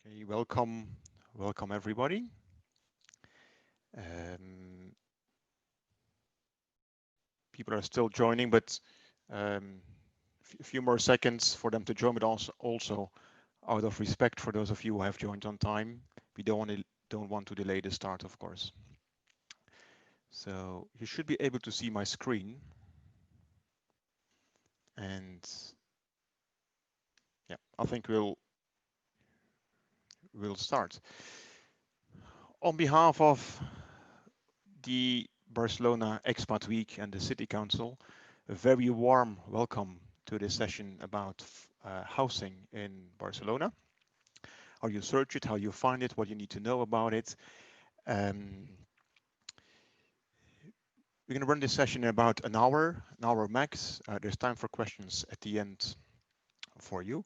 Okay, welcome everybody. Um, People are still joining, but a few more seconds for them to join. But also out of respect for those of you who have joined on time, we don't want to delay the start, of course. So you should be able to see my screen, and yeah, I think we'll start. On behalf of the Barcelona Expat Week and the City Council, a very warm welcome to this session about housing in Barcelona. How you search it, how you find it, what you need to know about it. Um, we're going to run this session in about an hour max. There's time for questions at the end for you.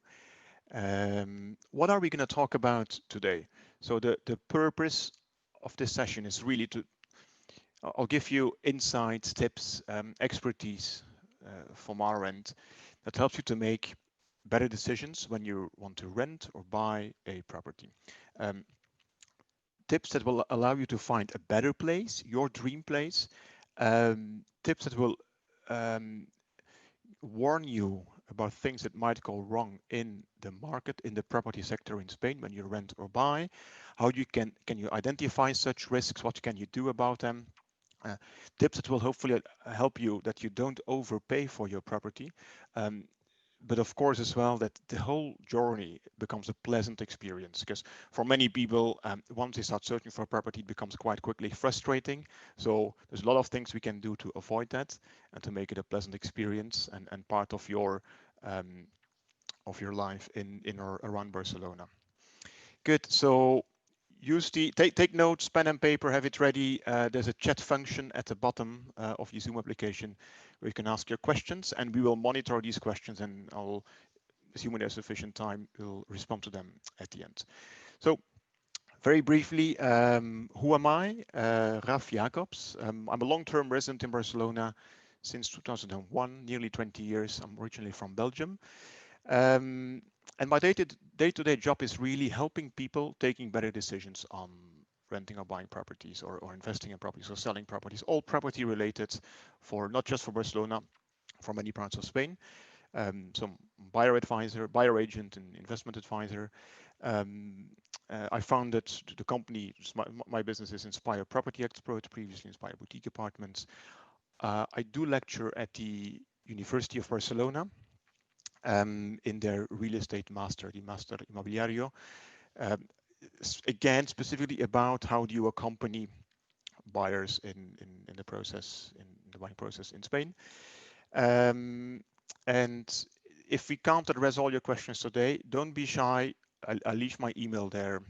What are we going to talk about today? So the purpose of this session is really to I'll give you insights, tips, expertise from our end that helps you to make better decisions when you want to rent or buy a property. Um, Tips that will allow you to find a better place, your dream place. Tips that will um, warn you about things that might go wrong in the market, in the property sector in Spain when you rent or buy. How you can you identify such risks? What can you do about them? uh, Tips that will hopefully help you that you don't overpay for your property, um, but of course as well that the whole journey becomes a pleasant experience, because for many people, once they start searching for a property, it becomes quite quickly frustrating. So there's a lot of things we can do to avoid that and to make it a pleasant experience and part um, of your life in or around Barcelona. Good. So use the take notes, pen and paper, have it ready. There's a chat function at the bottom of your Zoom application where you can ask your questions, and we will monitor these questions, and I'll, assuming there's sufficient time, we'll respond to them at the end. So very briefly, who am I? Raf Jacobs. I'm a long-term resident in Barcelona since 2001, nearly 20 years. I'm originally from Belgium. Um, and my day-to-day job is really helping people taking better decisions on renting or buying properties, or investing in properties or selling properties, all property related, for not just for Barcelona, for many parts of Spain. Some buyer advisor, buyer agent, and investment advisor. Um, I founded the company. My business is Inspire Property Expert, previously Inspire Boutique Apartments. I do lecture at the University of Barcelona in their real estate master, the Master Inmobiliario. Um, Again, specifically about how do you accompany buyers in the process, in the buying process in Spain. Um, and if we can't address all your questions today, don't be shy. I'll leave my email there.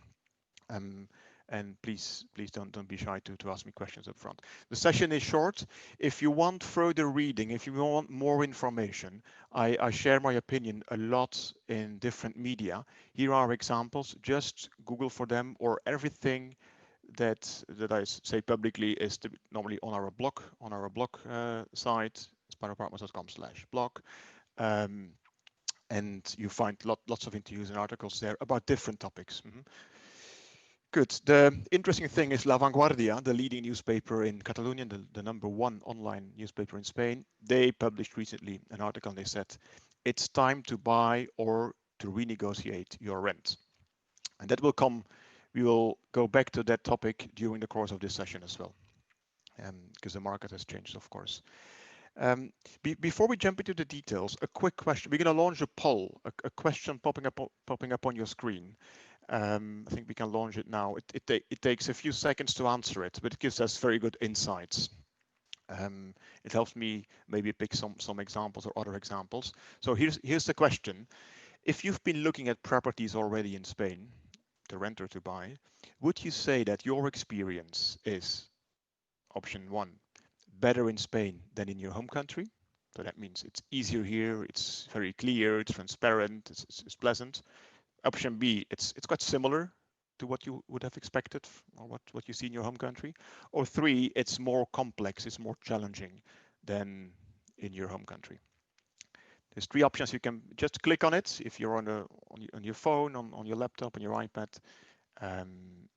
Um, and please don't be shy to ask me questions up front. The session is short. If you want further reading, if you want more information, I share my opinion a lot in different media. Here are examples. Just Google for them, or everything that I say publicly is normally on our blog site, spireapartments.com/blog. Um, and you find lots of interviews and articles there about different topics. Good. The interesting thing is La Vanguardia, the leading newspaper in Catalonia, the number one online newspaper in Spain. They published recently an article, and they said it's time to buy or to renegotiate your rent. And that will come, we will go back to that topic during the course of this session as well, because the market has changed, of course. Before we jump into the details, a quick question. We're going to launch a poll, a question popping up on your screen. I think we can launch it now. It takes a few seconds to answer it, but it gives us very good insights. It helps me maybe pick some examples or other examples. So here's the question. If you've been looking at properties already in Spain, to rent or to buy, would you say that your experience is option one, better in Spain than in your home country? So that means it's easier here, it's very clear, it's transparent, it's pleasant. Option B, it's quite similar to what you would have expected, or what you see in your home country. Or three, it's more complex, it's more challenging than in your home country. There's three options. You can just click on it if you're on your phone, on your laptop, on your iPad, and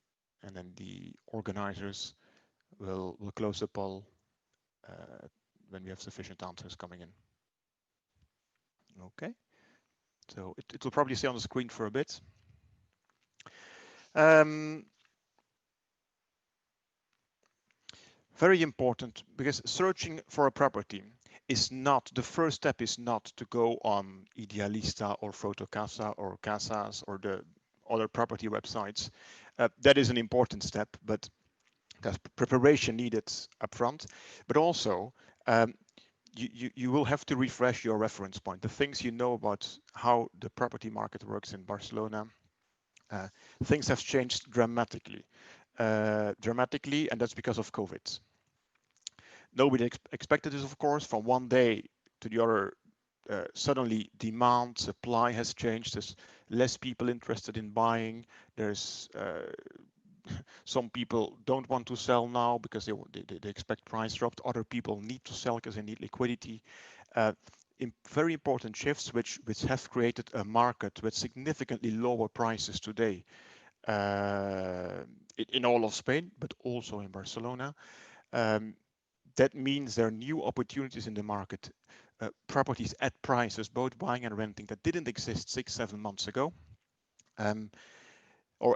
then the organizers will close the poll when we have sufficient answers coming in. Okay, so it will probably stay on the screen for a bit. Very important, because searching for a property is not, the first step is not to go on Idealista or Fotocasa or Casas or the other property websites. That is an important step, but there's preparation needed upfront. But also, you will have to refresh your reference point, the things you know about how the property market works in Barcelona. Things have changed dramatically, and that's because of COVID. Nobody expected this, of course. From one day to the other, suddenly demand, supply has changed. There's less people interested in buying. There's some people don't want to sell now because they expect price dropped. Other people need to sell because they need liquidity. Very important shifts which have created a market with significantly lower prices today in all of Spain, but also in Barcelona. That means there are new opportunities in the market, properties at prices, both buying and renting, that didn't exist 6-7 months ago. Or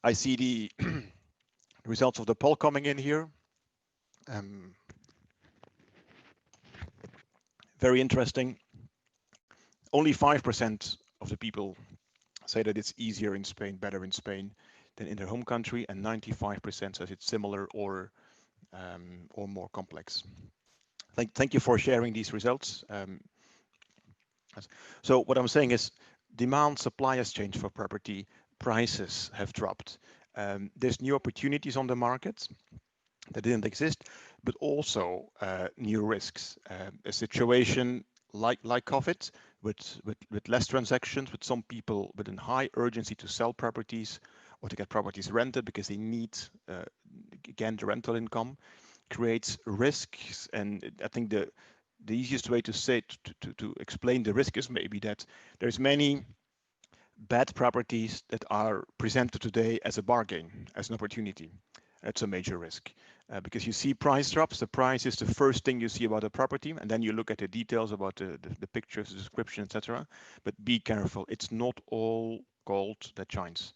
I see the results of the poll coming in here. Very interesting. Only 5% of the people say that it's easier in Spain, better in Spain than in their home country, and 95% says it's similar or more complex. Thank you for sharing these results. So what I'm saying is demand, supply has changed for property, prices have dropped. There's new opportunities on the market that didn't exist, but also new risks. A situation like COVID with less transactions, with some people with a high urgency to sell properties or to get properties rented because they need, again, the rental income, creates risks. And I think the easiest way to say to explain the risk is maybe that there's many bad properties that are presented today as a bargain, as an opportunity. That's a major risk because you see price drops. The price is the first thing you see about a property, and then you look at the details about the pictures, the description, etc. But be careful; it's not all gold that shines.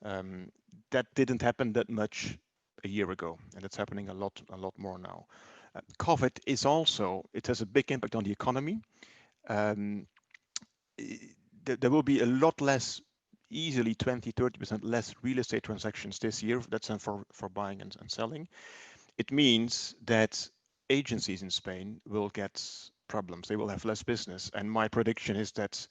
That didn't happen that much a year ago, and it's happening a lot more now. COVID is also, it has a big impact on the economy. There will be a lot less, easily 20-30% less real estate transactions this year. That's for buying and selling. It means that agencies in Spain will get problems. They will have less business. And my prediction is that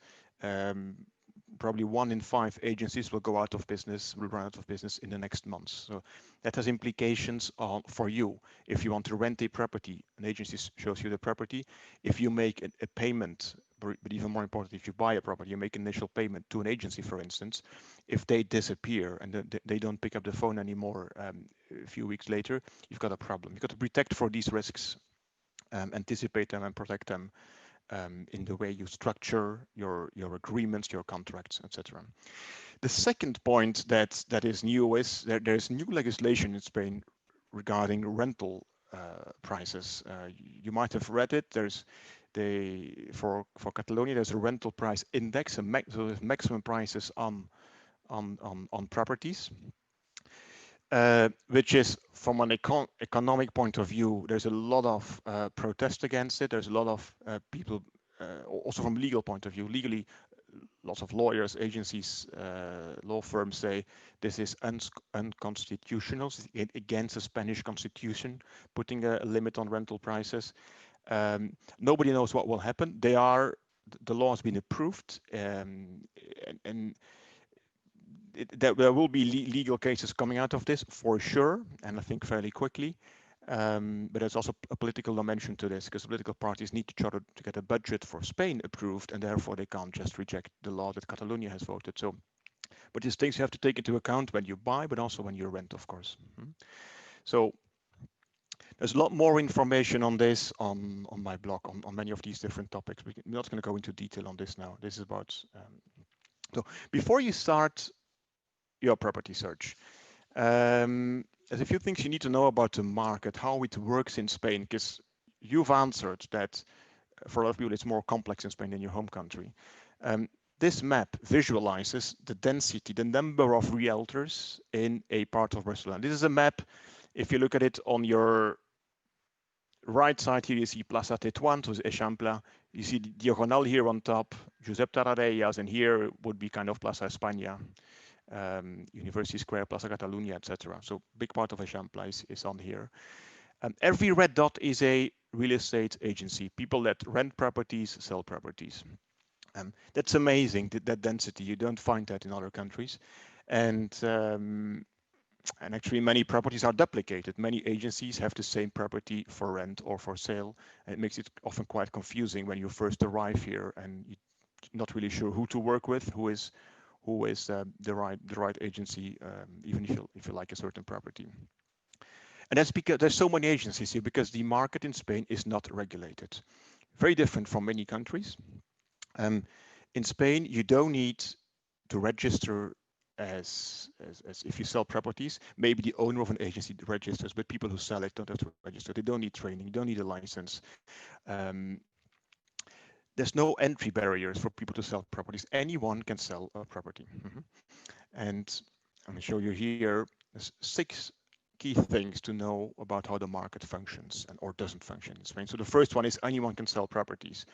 probably 1 in 5 agencies will go out of business, will run out of business in the next months. So that has implications for you. If you want to rent a property, an agency shows you the property. If you make a payment, but even more important, if you buy a property, you make an initial payment to an agency, for instance, if they disappear and they don't pick up the phone anymore a few weeks later, you've got a problem. You've got to protect for these risks, anticipate them and protect them in the way you structure your agreements, your contracts, etc. The second point that is new is that there's new legislation in Spain regarding rental prices. You might have read it. There's for Catalonia, there's a rental price index, so there's maximum prices on properties. Which is, from an economic point of view, there's a lot of protest against it. There's a lot of people, also from legal point of view, legally, lots of lawyers, agencies, law firms say this is unconstitutional, against the Spanish constitution, putting a limit on rental prices. Nobody knows what will happen. The law has been approved, and there will be legal cases coming out of this for sure, and I think fairly quickly. But there's also a political dimension to this, because political parties need each other to get a budget for Spain approved, and therefore they can't just reject the law that Catalonia has voted. So, but these things you have to take into account when you buy, but also when you rent, of course. So There's a lot more information on this on my blog on many of these different topics. We're not going to go into detail on this now. This is about so before you start your property search, there's a few things you need to know about the market, how it works in Spain, because you've answered that for a lot of people it's more complex in Spain than your home country. This map visualizes the density, the number of realtors in a part of Barcelona. This is a map. If you look at it on your right side here, you see Plaza Tetuan, so Eixample. You see Diagonal here on top, Josep Tarradellas, and here would be kind of Plaza España, University Square, Plaza Catalunya, etc. So big part of Eixample is on here. Every red dot is a real estate agency, people that rent properties, sell properties. That's amazing, that density. You don't find that in other countries. And actually many properties are duplicated. Many agencies have the same property for rent or for sale. And it makes it often quite confusing when you first arrive here and you're not really sure who to work with, who is the right agency, even if you like a certain property. And that's because there's so many agencies here, because the market in Spain is not regulated. Very different from many countries. In Spain, you don't need to register as if you sell properties. Maybe the owner of an agency registers, but people who sell it don't have to register. They don't need training, you don't need a license. There's no entry barriers for people to sell properties. Anyone can sell a property. And I'm going to show you here, there's 6 key things to know about how the market functions or doesn't function in Spain. So the first one is anyone can sell properties.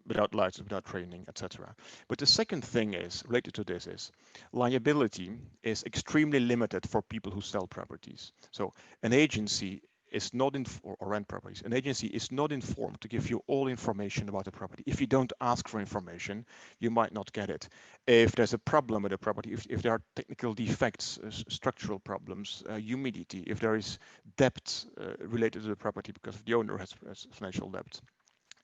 Without license, without training, etc. But the second thing is related to this is liability is extremely limited for people who sell properties. So an agency is not or rent properties. An agency is not informed to give you all information about the property. If you don't ask for information, you might not get it. If there's a problem with the property, if there are technical defects, structural problems, humidity, if there is debt related to the property because the owner has financial debt,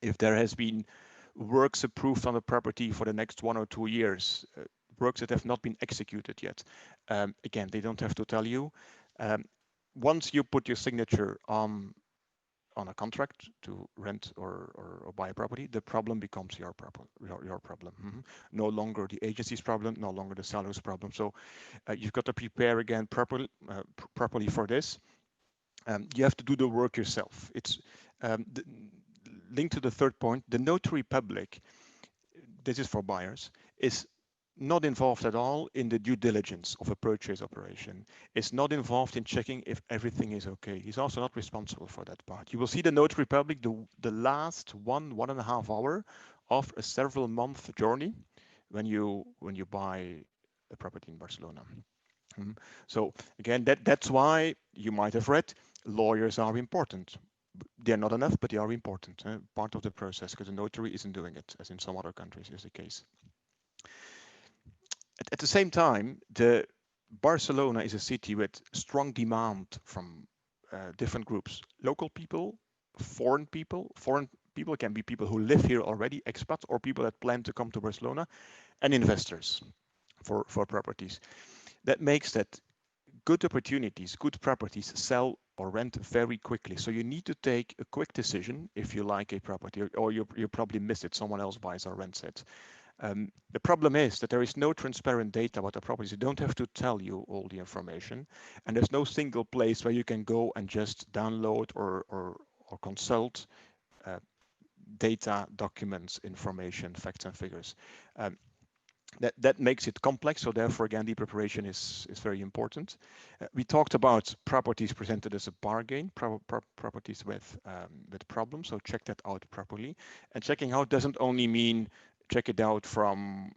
if there has been works approved on the property for the next 1 or 2 years, works that have not been executed yet. Again, they don't have to tell you. Once you put your signature on a contract to rent or buy a property, the problem becomes your problem. No longer the agency's problem, no longer the seller's problem. So you've got to prepare again properly for this. You have to do the work yourself. It's linked to the third point, the notary public, this is for buyers, is not involved at all in the due diligence of a purchase operation. It's not involved in checking if everything is okay. He's also not responsible for that part. You will see the notary public, the last 1.5 hour of a several month journey when you buy a property in Barcelona. So again, that's why you might have read lawyers are important. They're not enough, but they are important, part of the process, because the notary isn't doing it, as in some other countries is the case. At the same time, Barcelona is a city with strong demand from different groups, local people, foreign people. Foreign people can be people who live here already, expats, or people that plan to come to Barcelona, and investors for properties. That makes that good opportunities, good properties sell or rent very quickly. So you need to take a quick decision if you like a property, or you probably miss it, someone else buys or rents it. The problem is that there is no transparent data about the properties. You don't have to tell you all the information, and there's no single place where you can go and just download or consult data, documents, information, facts and figures. That makes it complex, so therefore again the preparation is very important. We talked about properties presented as a bargain, properties with problems, so check that out properly. And checking out doesn't only mean check it out from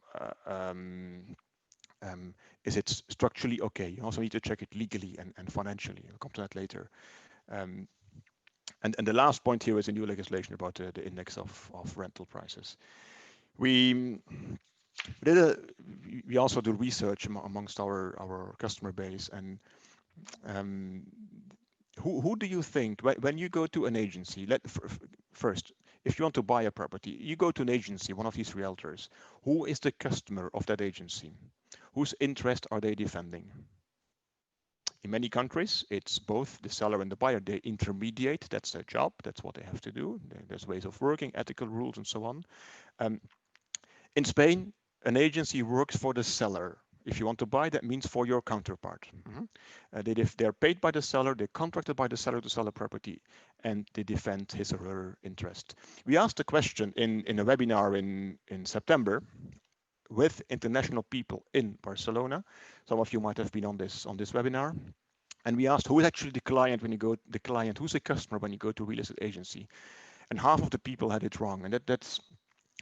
is it structurally okay. You also need to check it legally and financially. We'll come to that later. And the last point here is a new legislation about the index of rental prices. We also do research amongst our customer base, and who do you think when you go to an agency? First, if you want to buy a property, you go to an agency, one of these realtors. Who is the customer of that agency? Whose interest are they defending? In many countries, it's both the seller and the buyer. They intermediate. That's their job. That's what they have to do. There's ways of working, ethical rules, and so on. Um, in Spain, an agency works for the seller. If you want to buy, that means for your counterpart. They're paid by the seller, they're contracted by the seller to sell a property, and they defend his or her interest. We asked a question in a webinar in September with international people in Barcelona. Some of you might have been on this webinar. And we asked who is actually the client when you go, the client, who's the customer when you go to a real estate agency? And half of the people had it wrong. And that's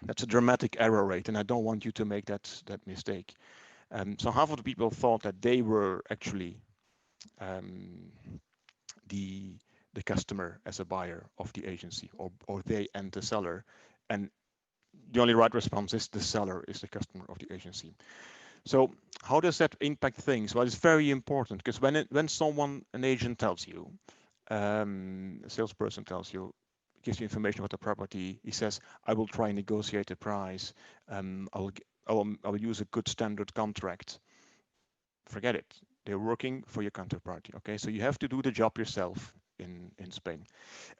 a dramatic error rate, and I don't want you to make that mistake. So half of the people thought that they were actually um, the customer as a buyer of the agency, or they and the seller, and the only right response is the seller is the customer of the agency. So how does that impact things? Well, it's very important because when someone, an agent tells you, a salesperson tells you, gives you information about the property, he says, I will try and negotiate the price. I will use a good standard contract. Forget it. They're working for your counterparty. Okay, so you have to do the job yourself in Spain.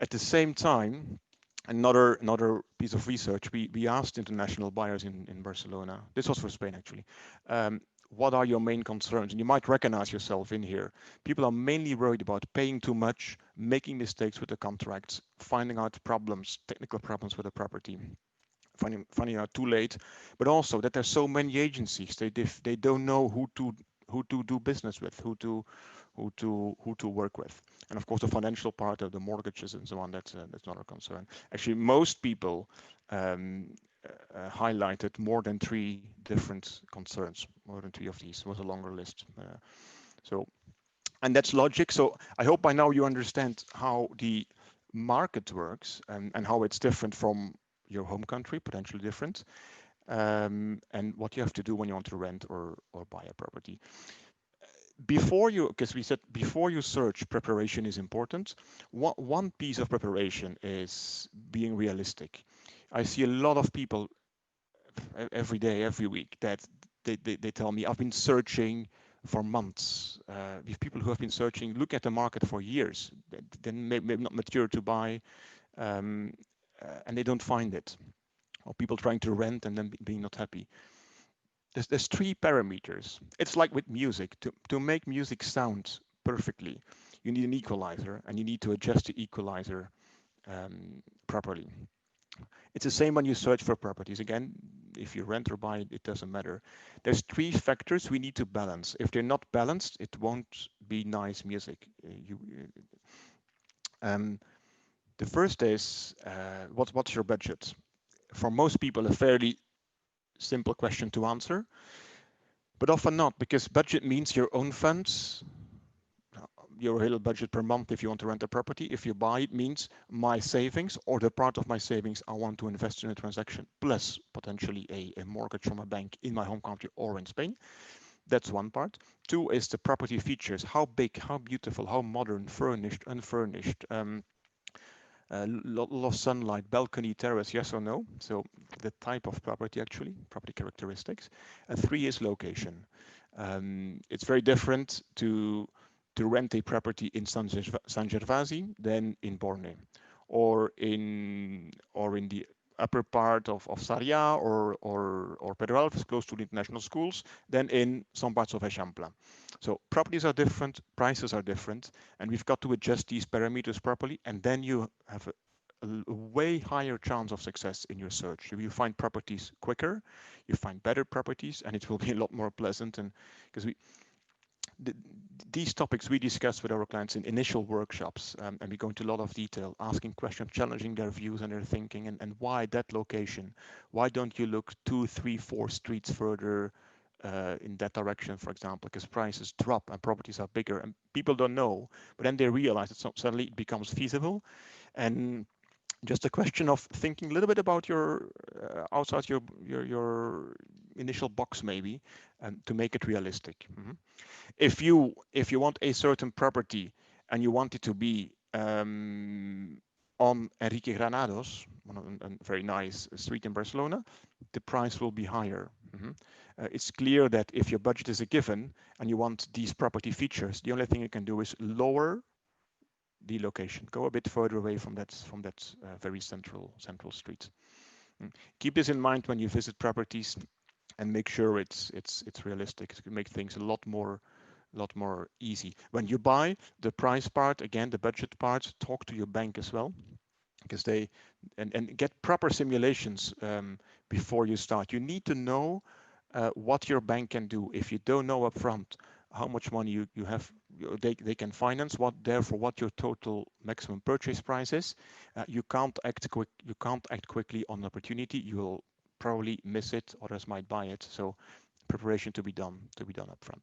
At the same time, another piece of research, we asked international buyers in Barcelona. This was for Spain actually. What are your main concerns? And you might recognize yourself in here. People are mainly worried about paying too much, making mistakes with the contracts, finding out problems, technical problems with the property, finding out too late, but also that there's so many agencies. They don't know who to do business with, who to work with, and of course the financial part of the mortgages and so on. That's not a concern. Actually, most people highlighted more than 3 different concerns. More than 3 of these was a longer list. So, and that's logic. So I hope by now you understand how the market works and how it's different from your home country, potentially different, and what you have to do when you want to rent or buy a property. Before you, because we said before you search, preparation is important. One piece of preparation is being realistic. I see a lot of people every day, every week that they tell me, I've been searching for months. With people who have been searching, look at the market for years, then maybe not mature to buy, and they don't find it. Or people trying to rent and then being not happy. There's 3 parameters. It's like with music. To make music sound perfectly, you need an equalizer, and you need to adjust the equalizer properly. It's the same when you search for properties. Again, if you rent or buy, it doesn't matter. There's 3 factors we need to balance. If they're not balanced, it won't be nice music. The first is, what's your budget? For most people, a fairly simple question to answer, but often not, because budget means your own funds, your real budget per month if you want to rent a property. If you buy, it means my savings or the part of my savings I want to invest in a transaction, plus potentially a mortgage from a bank in my home country or in Spain. That's one part. 2 is the property features. How big, how beautiful, how modern, furnished, unfurnished, lot of sunlight, balcony, terrace, yes or no. So the type of property, actually, property characteristics. And 3 is location. It's very different to rent a property in San Gervasi than in Borne, or in the upper part of Sarrià or Pedralbes, close to the international schools, than in some parts of Eixample. So properties are different, prices are different, and we've got to adjust these parameters properly, and then you have a way higher chance of success in your search. You find properties quicker, you find better properties, and it will be a lot more pleasant. And because these topics we discuss with our clients in initial workshops, and we go into a lot of detail, asking questions, challenging their views and their thinking, and why that location? Why don't you look 2, 3, 4 streets further in that direction, for example, because prices drop and properties are bigger, and people don't know, but then they realize that suddenly it becomes feasible. And just a question of thinking a little bit about your outside your initial box, maybe, to make it realistic. If you want a certain property and you want it to be on Enrique Granados, a very nice street in Barcelona, the price will be higher. It's clear that if your budget is a given and you want these property features, the only thing you can do is lower the location, go a bit further away from that very central street. Keep this in mind when you visit properties, and make sure it's realistic. It can make things a lot more easy. When you buy, the price part, again, the budget part, talk to your bank as well, because they and get proper simulations before you start. You need to know what your bank can do. If you don't know upfront how much money you have, they can finance, therefore what your total maximum purchase price is. You can't act quickly on opportunity. You will probably miss it. Others might buy it. So preparation to be done upfront.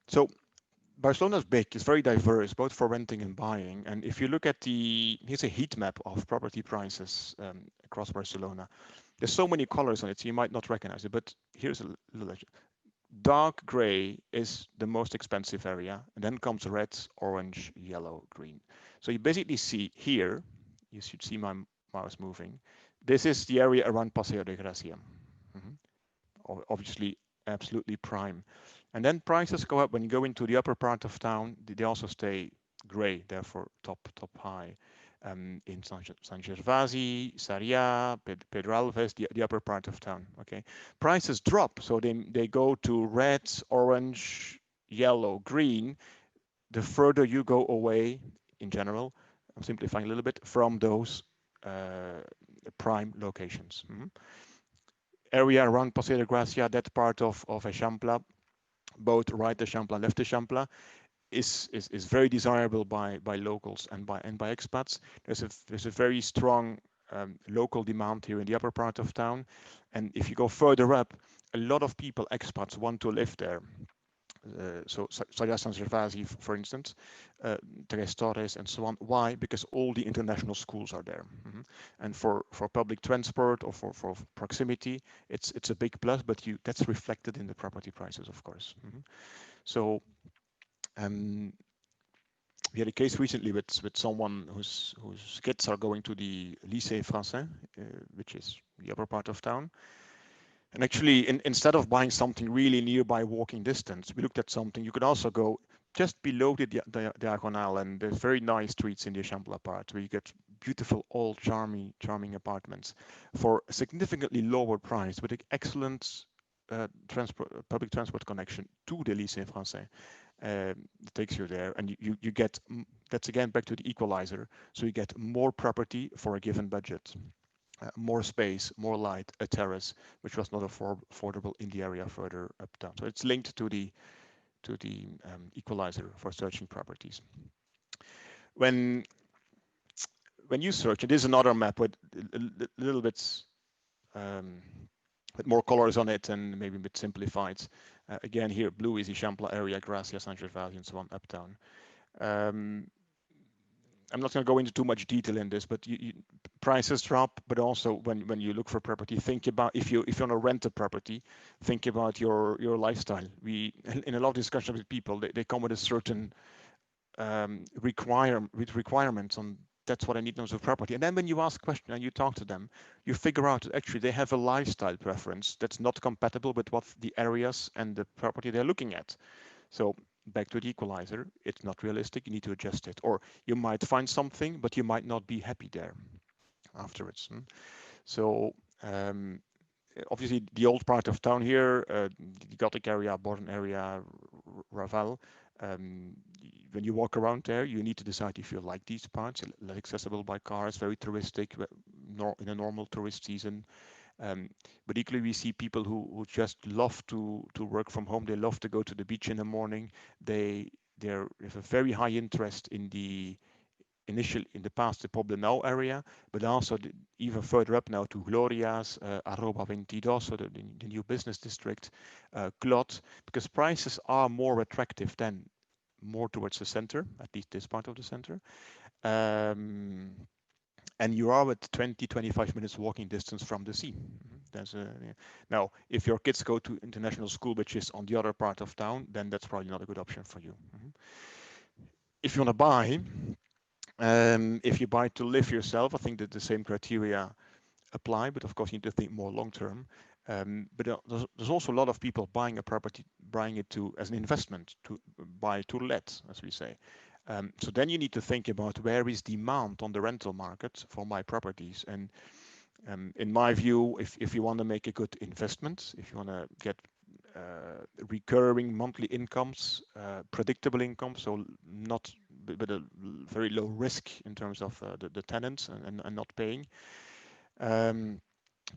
So Barcelona is big, it's very diverse, both for renting and buying. And if you look at here's a heat map of property prices across Barcelona. There's so many colors on it, so you might not recognize it, but here's a little legend. Dark gray is the most expensive area, and then comes red, orange, yellow, green. So you basically see here, you should see my mouse moving. This is the area around Paseo de Gracia. Obviously, absolutely prime. And then prices go up when you go into the upper part of town. They also stay gray, therefore top high. In San Gervasi, Sarrià, Pedralbes, the upper part of town. Okay, prices drop, so they go to red, orange, yellow, green. The further you go away, in general, I'm simplifying a little bit, from those prime locations. Area around Paseo de Gracia, that part of Eixample, both right Eixample and left Eixample, is very desirable by locals and by expats. There's a very strong local demand here in the upper part of town, and if you go further up, a lot of people, expats, want to live there. So Sarrià San Gervasi, for instance, Tres Torres, and so on. Why? Because all the international schools are there, and for public transport or for proximity, it's a big plus. But that's reflected in the property prices, of course. So we had a case recently with someone whose kids are going to the Lycée Français, which is the upper part of town. And actually, instead of buying something really nearby walking distance, we looked at something. You could also go just below the diagonal, and there's very nice streets in the Eixample part where you get beautiful, old, charming apartments for a significantly lower price with an excellent public transport connection to the Lycée Français. Takes you there, and you get, that's again back to the equalizer. So you get more property for a given budget. More space, more light, a terrace, which was not affordable in the area further uptown. So it's linked to the equalizer for searching properties. When you search, it is another map with a little bit with more colors on it and maybe a bit simplified. Again, here blue is the Eixample area, Gracia, San Gervasi, and so on uptown. I'm not going to go into too much detail in this, but prices drop. But also, when you look for property, think about if you want to rent a property, think about your lifestyle. In a lot of discussions with people, they come with a certain requirements on, that's what I need in terms of property. And then when you ask questions and you talk to them, you figure out that actually they have a lifestyle preference that's not compatible with what the areas and the property they're looking at. So back to the equalizer, it's not realistic, you need to adjust it. Or you might find something, but you might not be happy there afterwards. So obviously the old part of town here, the Gothic area, Born area, Raval, when you walk around there, you need to decide if you like these parts, less accessible by cars, very touristic, in a normal tourist season. But equally, we see people who just love to work from home. They love to go to the beach in the morning. They have a very high interest in the past, the Poblenou area, but also even further up now to Glorias, Arroba 22, so the new business district, Clot, because prices are more attractive than more towards the center, at least this part of the center. And you are at 20-25 minutes walking distance from the sea. Now, if your kids go to international school, which is on the other part of town, then that's probably not a good option for you. If you want to buy, if you buy to live yourself, I think that the same criteria apply, but of course you need to think more long term. But there's also a lot of people buying a property, buying it to as an investment, to buy to let, as we say. So then you need to think about where is demand on the rental market for my properties. And in my view, if you want to make a good investment, if you want to get recurring monthly incomes, predictable income, so not but a very low risk in terms of the tenants and not paying.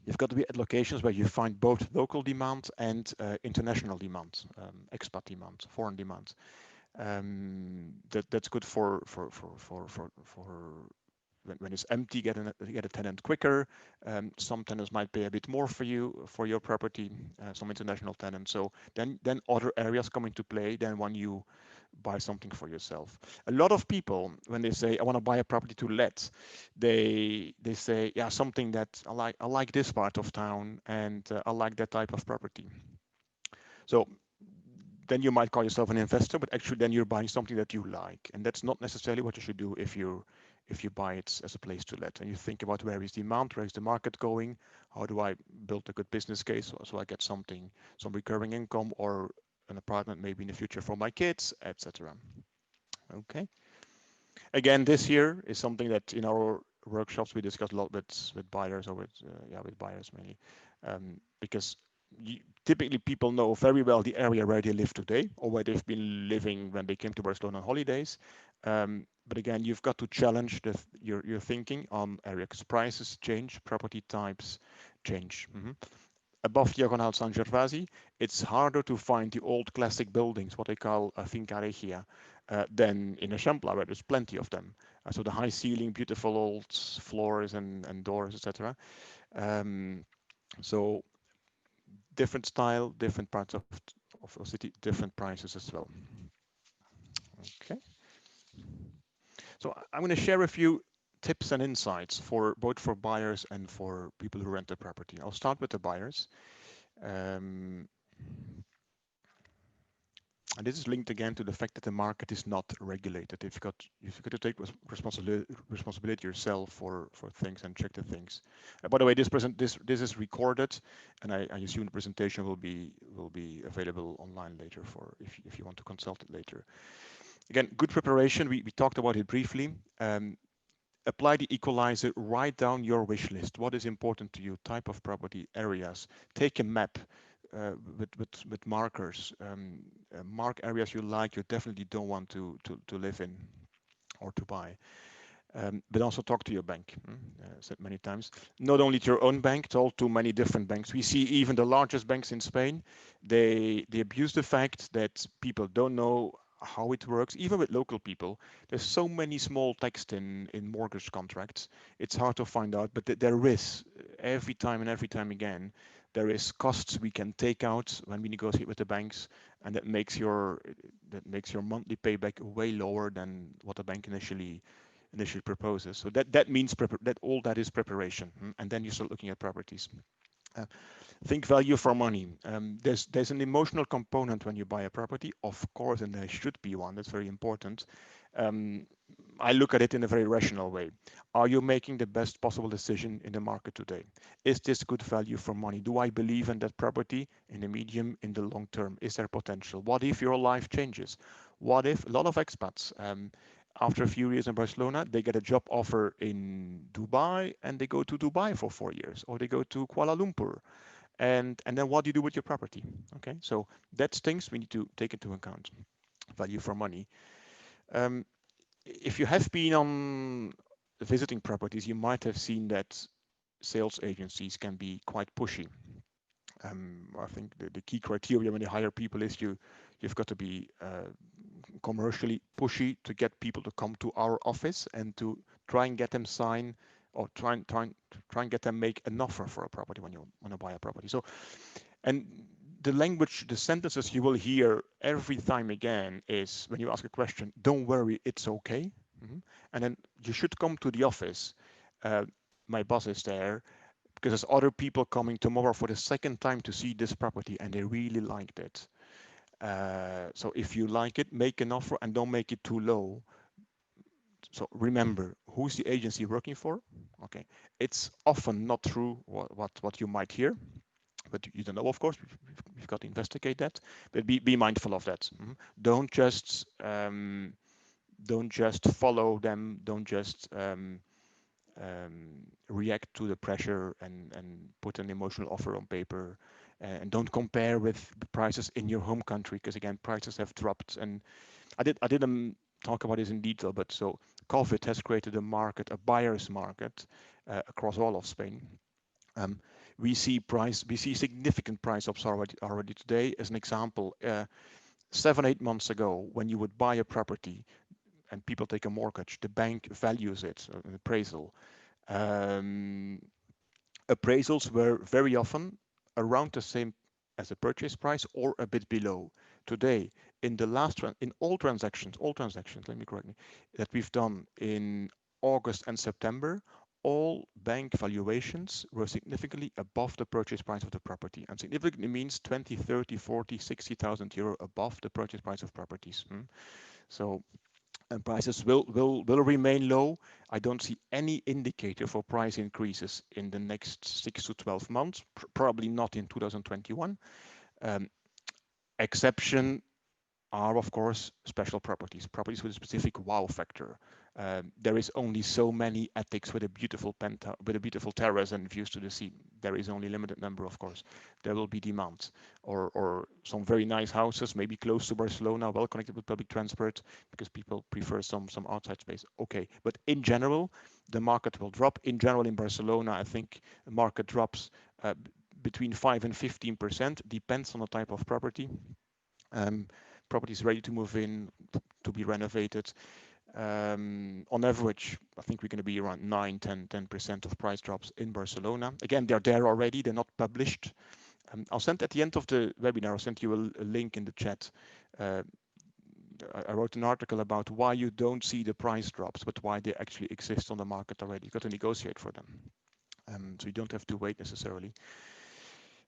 You've got to be at locations where you find both local demand and international demand, expat demand, foreign demand. That's good for when it's empty, get a tenant quicker. Some tenants might pay a bit more for you for your property, some international tenants. So then other areas come into play than when you buy something for yourself. A lot of people, when they say I want to buy a property to let, they say, yeah, something that I like this part of town, and I like that type of property. So then you might call yourself an investor, but actually then you're buying something that you like, and that's not necessarily what you should do if you buy it as a place to let. And you think about where is demand, where is the market going, how do I build a good business case so I get some recurring income, or an apartment maybe in the future for my kids, etc. Okay. Again, this here is something that in our workshops we discuss a lot with buyers, or with buyers mainly, because typically people know very well the area where they live today, or where they've been living when they came to Barcelona on holidays. But again, you've got to challenge your thinking on area, because prices change, property types change. Above Diagonal San Gervasi, it's harder to find the old classic buildings, what they call finca regia, than in Eixample, where there's plenty of them. So the high ceiling, beautiful old floors and doors, etc. So different style, different parts of the city, different prices as well. Okay. So I'm going to share a few tips and insights for both for buyers and for people who rent a property. I'll start with the buyers. Um, And this is linked again to the fact that the market is not regulated. You've got to take responsibility yourself for things and check the things. By the way, this is recorded, and I assume the presentation will be available online later for if you want to consult it later. Again, good preparation. We talked about it briefly. Apply the equalizer. Write down your wish list. What is important to you? Type of property, areas. Take a map. With markers, mark areas you like, you definitely don't want to live in or to buy. But also talk to your bank. Said many times. Not only to your own bank, talk to many different banks. We see even the largest banks in Spain, they abuse the fact that people don't know how it works, even with local people. There's so many small text in mortgage contracts. It's hard to find out, but there is every time and every time again. There is costs we can take out when we negotiate with the banks, and that makes your monthly payback way lower than what the bank initially proposes. So that means that all that is preparation, and then you start looking at properties. Think value for money. There's an emotional component when you buy a property, of course, and there should be one. That's very important. I look at it in a very rational way. Are you making the best possible decision in the market today? Is this good value for money? Do I believe in that property in the medium, in the long term? Is there potential? What if your life changes? What if a lot of expats, after a few years in Barcelona, they get a job offer in Dubai and they go to Dubai for 4 years, or they go to Kuala Lumpur, and then what do you do with your property? Okay, so that's things we need to take into account. Value for money. Um, if you have been on visiting properties, you might have seen that sales agencies can be quite pushy. I think the key criteria when you hire people is you've got to be commercially pushy to get people to come to our office and to try and get them sign, or try and get them make an offer for a property when you want to buy a property. So, and the language, the sentences you will hear every time again is when you ask a question, don't worry, it's okay. And then you should come to the office. My boss is there, because there's other people coming tomorrow for the second time to see this property and they really liked it. So if you like it, make an offer and don't make it too low. So remember, who's the agency working for? Okay, it's often not true what you might hear, but you don't know, of course. We've got to investigate that, but be mindful of that. Don't just follow them. Don't just react to the pressure and put an emotional offer on paper, and don't compare with the prices in your home country, because again, prices have dropped. And I didn't talk about this in detail, but so COVID has created a market, a buyer's market, across all of Spain. Um, we see significant price ups already today. As an example, 7-8 months ago, when you would buy a property and people take a mortgage, the bank values it, an appraisal. Um, Appraisals were very often around the same as the purchase price or a bit below. Today, in all transactions, let me correct me, that we've done in August and September, all bank valuations were significantly above the purchase price of the property. And significantly means 20, 30, 40, 60,000 euro above the purchase price of properties. So and prices will remain low. I don't see any indicator for price increases in the next 6 to 12 months, probably not in 2021. Exception are, of course, special properties with a specific wow factor. There is only so many attics with a beautiful terrace and views to the sea. There is only a limited number, of course. There will be demand, or some very nice houses, maybe close to Barcelona, well connected with public transport, because people prefer some outside space. Okay, but in general, the market will drop. In general, in Barcelona, I think the market drops between 5 and 15%, depends on the type of property. Properties ready to move in, to be renovated. On average, I think we're going to be around 9, 10% of price drops in Barcelona. Again, they're there already, they're not published. I'll send at the end of the webinar, I'll send you a link in the chat. I wrote an article about why you don't see the price drops, but why they actually exist on the market already. You've got to negotiate for them. So you don't have to wait necessarily.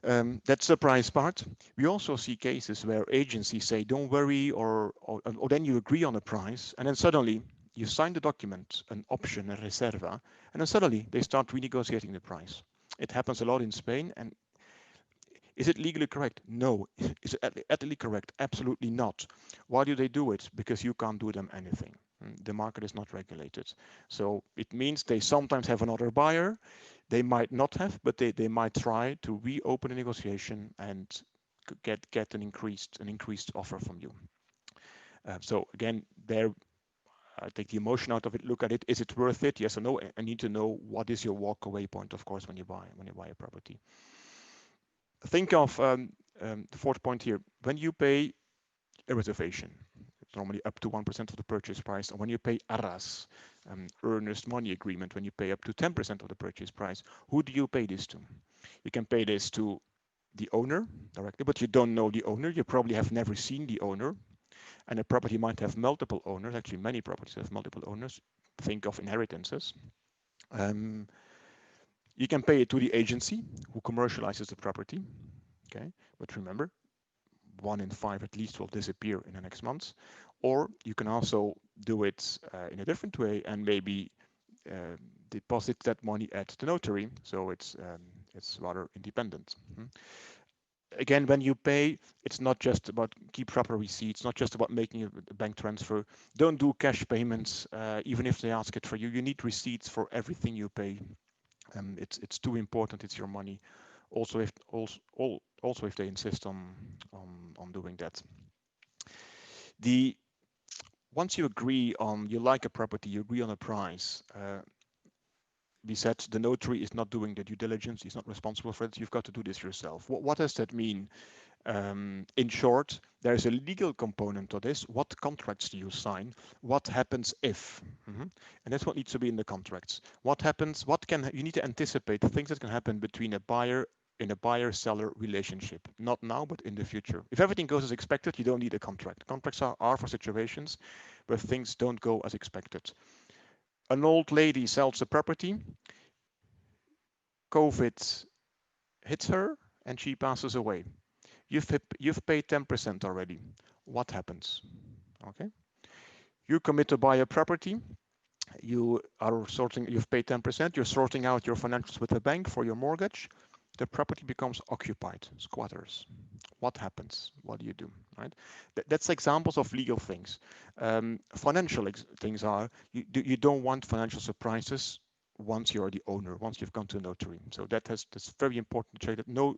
That's the price part. We also see cases where agencies say, don't worry, or then you agree on a price, and then suddenly you sign the document, an option, a reserva, and then suddenly they start renegotiating the price. It happens a lot in Spain. And is it legally correct? No. Is it ethically correct? Absolutely not. Why do they do it? Because you can't do them anything. The market is not regulated. So it means they sometimes have another buyer. They might not have, but they might try to reopen a negotiation and get an increased offer from you. So again, there, take the emotion out of it. Look at it. Is it worth it? Yes or no? I need to know what is your walk away point, of course, when you buy a property. Think of the fourth point here. When you pay a reservation, it's normally up to 1% of the purchase price. And when you pay arras, earnest money agreement, when you pay up to 10% of the purchase price, who do you pay this to? You can pay this to the owner directly, but you don't know the owner. You probably have never seen the owner. And a property might have multiple owners. Actually, many properties have multiple owners. Think of inheritances. You can pay it to the agency who commercializes the property. Okay, but remember, 1 in 5 at least will disappear in the next months. Or you can also do it in a different way and maybe deposit that money at the notary, so it's rather independent. Again, when you pay, it's not just about keep proper receipts, not just about making a bank transfer. Don't do cash payments, even if they ask it for you. You need receipts for everything you pay. It's too important. It's your money. Also, if they insist on doing that. Once you agree on, you like a property, you agree on a price. We said the notary is not doing the due diligence. He's not responsible for it. You've got to do this yourself. What does that mean? In short, there is a legal component to this. What contracts do you sign? What happens if? And that's what needs to be in the contracts. What happens? You need to anticipate the things that can happen between a buyer in a buyer-seller relationship. Not now, but in the future. If everything goes as expected, you don't need a contract. Contracts are for situations where things don't go as expected. An old lady sells a property. COVID hits her and she passes away. You've paid 10% already. What happens? Okay. You commit to buy a property. you've paid 10%, you're sorting out your financials with the bank for your mortgage. The property becomes occupied, squatters. What happens? What do you do? Right? That's examples of legal things. Financial things are you don't want financial surprises once you're the owner, once you've gone to a notary. So that's very important to check that no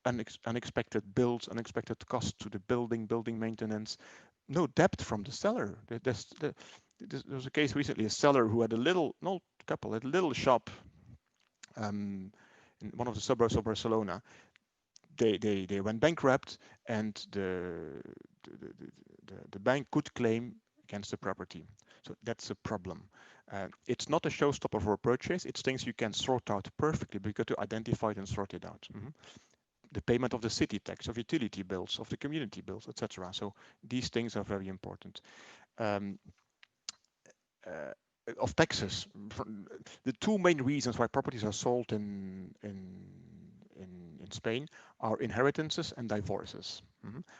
unexpected bills, unexpected costs to the building maintenance, no debt from the seller. There was a case recently, a seller who had a little, no couple, had a little shop in one of the suburbs of Barcelona. They went bankrupt, and the bank could claim against the property. So that's a problem. It's not a showstopper for a purchase. It's things you can sort out perfectly, but you got to identify it and sort it out. The payment of the city tax, of utility bills, of the community bills, etc. So these things are very important. Um, uh, of taxes. The two main reasons why properties are sold in Spain are inheritances and divorces.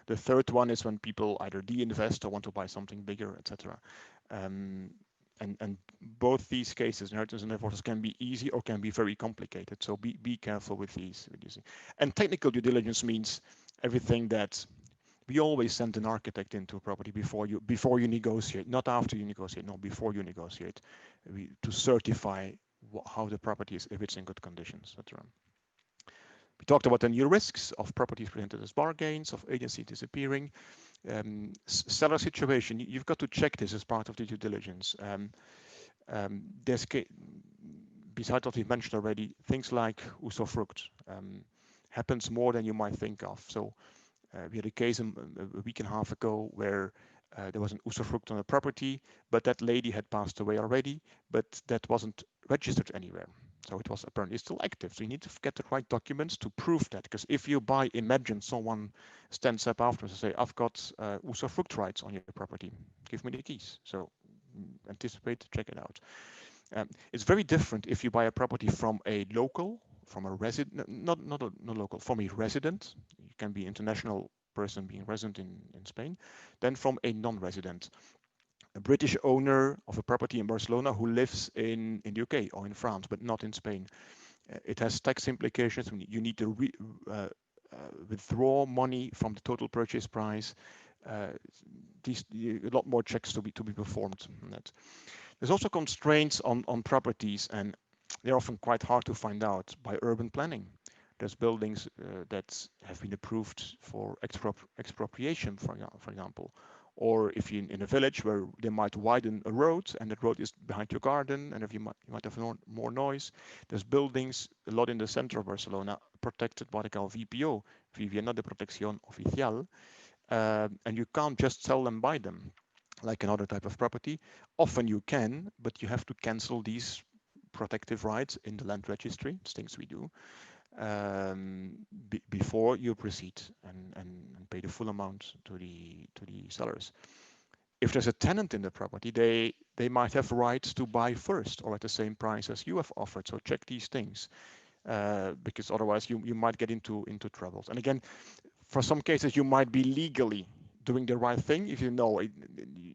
The third one is when people either de-invest or want to buy something bigger, etc. And both these cases, inheritance and divorces, can be easy or can be very complicated. So be careful with these. And technical due diligence means everything that we always send an architect into a property before you negotiate, not after you negotiate, no, before you negotiate, to certify how the property is, if it's in good conditions, etc. We talked about the new risks of properties presented as bargains, of agency disappearing, seller situation. You've got to check this as part of the due diligence. There's besides what we mentioned already, things like usufruct happens more than you might think of. So we had a case a week and a half ago where there was an usufruct on a property, but that lady had passed away already, but that wasn't registered anywhere. So it was apparently still active. So you need to get the right documents to prove that. Because if you imagine someone stands up afterwards and say, I've got usufruct rights on your property, give me the keys. So anticipate, check it out. It's very different if you buy a property from a local, from a resident, not local, from a resident. You can be international person being resident in Spain, than from a non-resident, a British owner of a property in Barcelona who lives in the UK or in France, but not in Spain. It has tax implications. You need to withdraw money from the total purchase price. A lot more checks to be performed on that. There's also constraints on properties, and they're often quite hard to find out by urban planning. There's buildings that have been approved for expropriation, for example, or if you're in a village where they might widen a road and that road is behind your garden, and if you might have more noise. There's buildings a lot in the center of Barcelona protected by what they call VPO, Vivienda de Protección Oficial, and you can't just sell them, buy them like another type of property. Often you can, but you have to cancel these protective rights in the land registry. It's things we do before you proceed and pay the full amount to the sellers. If there's a tenant in the property, they might have rights to buy first or at the same price as you have offered. So check these things because otherwise you might get into troubles. And again, for some cases, you might be legally doing the right thing. If you know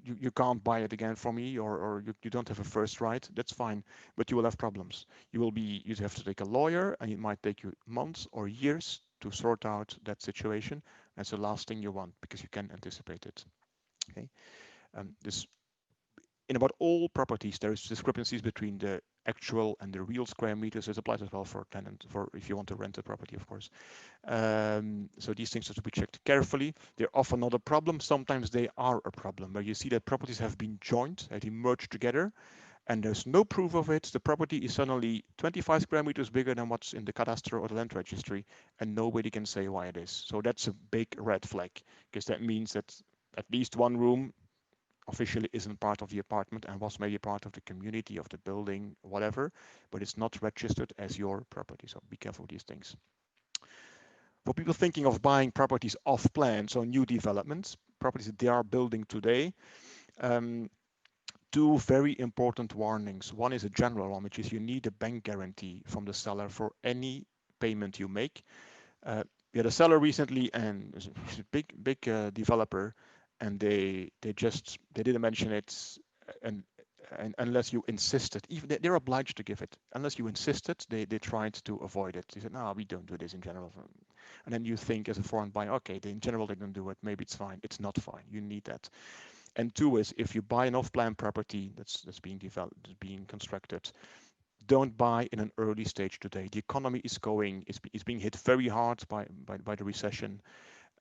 you can't buy it again from me, or you don't have a first right, that's fine, but you will have problems. You have to take a lawyer, and it might take you months or years to sort out that situation. That's the last thing you want because you can anticipate it. Okay, this in about all properties, there is discrepancies between the actual and the real square meters. This applies as well for tenant, for if you want to rent a property, of course. So these things have to be checked carefully. They're often not a problem. Sometimes they are a problem, where you see that properties have been joined, they merged together, and there's no proof of it. The property is suddenly 25 square meters bigger than what's in the cadastre or the land registry, and nobody can say why it is. So that's a big red flag, because that means that at least one room officially isn't part of the apartment and was maybe part of the community of the building, whatever, but it's not registered as your property. So be careful with these things. For people thinking of buying properties off plan, so new developments, properties that they are building today, two very important warnings. One is a general one, which is you need a bank guarantee from the seller for any payment you make. We had a seller recently, and it's a big developer, and they didn't mention it, and and unless you insisted, even they're obliged to give it. Unless you insisted, they tried to avoid it. They said, no, we don't do this in general. And then you think as a foreign buyer, okay, in general they don't do it. Maybe it's fine. It's not fine. You need that. And two is, if you buy an off-plan property that's being developed, that's being constructed, don't buy in an early stage today. The economy is being hit very hard by the recession.